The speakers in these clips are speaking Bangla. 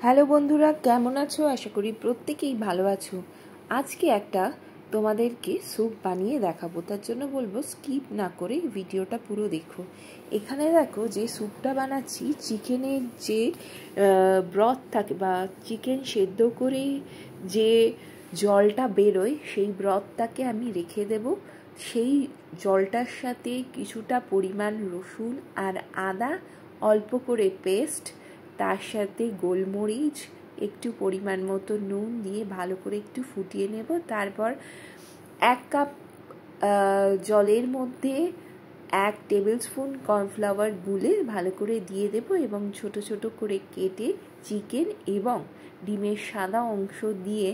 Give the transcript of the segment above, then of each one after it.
হ্যালো বন্ধুরা, কেমন আছো? আশা করি প্রত্যেকেই ভালো আছো। আজকে একটা তোমাদেরকে স্যুপ বানিয়ে দেখাবো, তার জন্য বলবো স্কিপ না করে ভিডিওটা পুরো দেখো। এখানে দেখো যে স্যুপটা বানাচ্ছি, চিকেনের যে ব্রথ থাকে বা চিকেন সেদ্ধ করে যে জলটা বেরোয় সেই ব্রথটাকে আমি রেখে দেব। সেই জলটার সাথে কিছুটা পরিমাণ রসুন আর আদা অল্প করে পেস্ট, তার সাথে গোলমরিচ, একটু পরিমাণ মতো নুন দিয়ে ভালো করে একটু ফুটিয়ে নেব। তারপর 1 কাপ জলের মধ্যে 1 টেবিল স্পুন কর্নফ্লাওয়ার গুলে ভালো করে দিয়ে দেব এবং ছোট ছোট করে কেটে চিকেন এবং ডিমের সাদা অংশ দিয়ে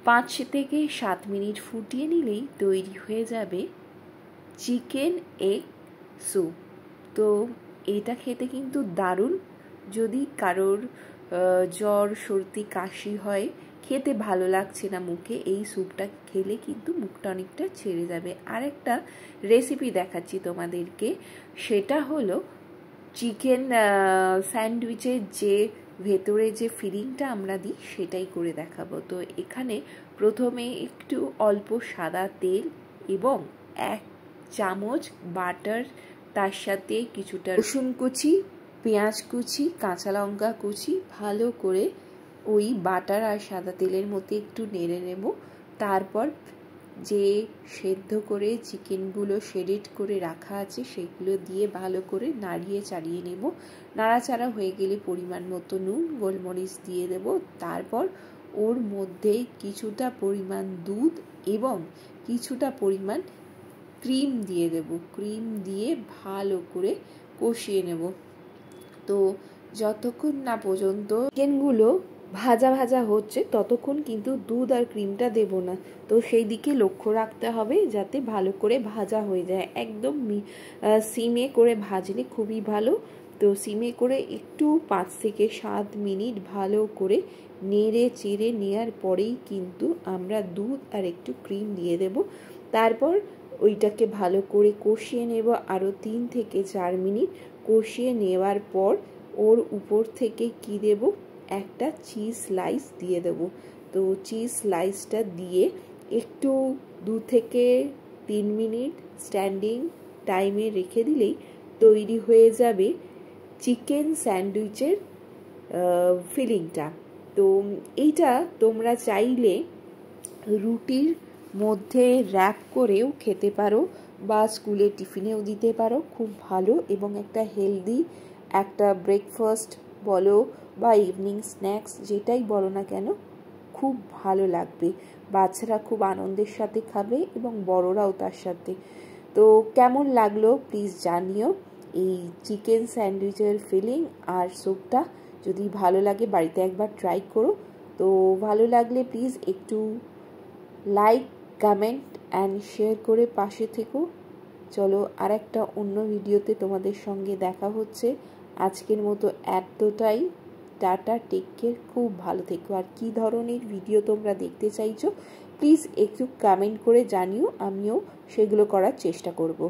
5 থেকে 7 মিনিট ফুটিয়ে নিলেই তৈরি হয়ে যাবে চিকেন এগ স্যুপ। তো এটা খেতে কিন্তু দারুণ। যদি কারোর জ্বর, সর্দি, কাশি হয়, খেতে ভালো লাগছে না মুখে, এই স্যুপটা খেলে কিন্তু মুখটা অনেকটা ছেড়ে যাবে। আর একটা রেসিপি দেখাচ্ছি তোমাদেরকে, সেটা হলো চিকেন স্যান্ডউইচের যে ভেতরে যে ফিলিংটা আমরা দিই সেটাই করে দেখাবো। তো এখানে প্রথমে একটু অল্প সাদা তেল এবং 1 চামচ বাটার, তার সাথে কিছুটা রসুন কুচি, পেঁয়াজ কুচি, কাঁচা লঙ্কা কুচি ভালো করে ওই বাটার আর সাদা তেলের মধ্যে একটু নেড়ে নেব। তারপর যে সেদ্ধ করে চিকেনগুলো শেডেড করে রাখা আছে সেগুলো দিয়ে ভালো করে নাড়িয়ে চাড়িয়ে নেব। নাড়াচাড়া হয়ে গেলে পরিমাণ মতো নুন, গোলমরিচ দিয়ে দেব। তারপর ওর মধ্যে কিছুটা পরিমাণ দুধ এবং কিছুটা পরিমাণ ক্রিম দিয়ে দেব। ক্রিম দিয়ে ভালো করে কষিয়ে নেব। তো যতক্ষণ না পর্যন্ত চিকেনগুলো ভাজা ভাজা হচ্ছে ততক্ষণ কিন্তু দুধ আর ক্রিমটা দেব না। তো সেই দিকে লক্ষ্য রাখতে হবে যাতে ভালো করে ভাজা হয়ে যায়। একদম সিমে করে ভাজলে খুবই ভালো। তো সিমে করে একটু 5 থেকে 7 মিনিট ভালো করে নেড়ে চেড়ে নেওয়ার পরেই কিন্তু আমরা দুধ আর একটু ক্রিম দিয়ে দেব। তারপর ওইটাকে ভালো করে কষিয়ে নেব আরও 3 থেকে 4 মিনিট। কষিয়ে নেওয়ার পর ওর উপর থেকে কি দেব, একটা চিজ স্লাইস দিয়ে দেব। তো চিজ স্লাইসটা দিয়ে একটু 2 থেকে 3 মিনিট স্ট্যান্ডিং টাইমে রেখে দিলেই তৈরি হয়ে যাবে চিকেন স্যান্ডউইচের ফিলিংটা। তো এইটা তোমরা চাইলে রুটির মধ্যে র্যাপ করেও খেতে পারো বা স্কুলে টিফিনেও দিতে পারো। খুব ভালো এবং একটা হেলদি একটা ব্রেকফাস্ট বলো বা ইভিনিং স্ন্যাক্স যেটাই বলো না কেন, খুব ভালো লাগবে। বাচ্চারা খুব আনন্দের সাথে খাবে এবং বড়রাও তার সাথে। তো কেমন লাগলো প্লিজ জানিও এই চিকেন স্যান্ডউইচের ফিলিং আর স্যুপটা। যদি ভালো লাগে বাড়িতে একবার ট্রাই করো। তো ভালো লাগলে প্লিজ একটু লাইক, কমেন্ট অ্যান্ড শেয়ার করে পাশে থেকো। চলো আর একটা অন্য ভিডিওতে তোমাদের সঙ্গে দেখা হচ্ছে। আজকের মতো এতটাই। টাটা, টেক কেয়ার, খুব ভালো থেকো। আর কি ধরনের ভিডিও তোমরা দেখতে চাইছো প্লিজ একটু কমেন্ট করে জানিও, আমিও সেগুলো করার চেষ্টা করব।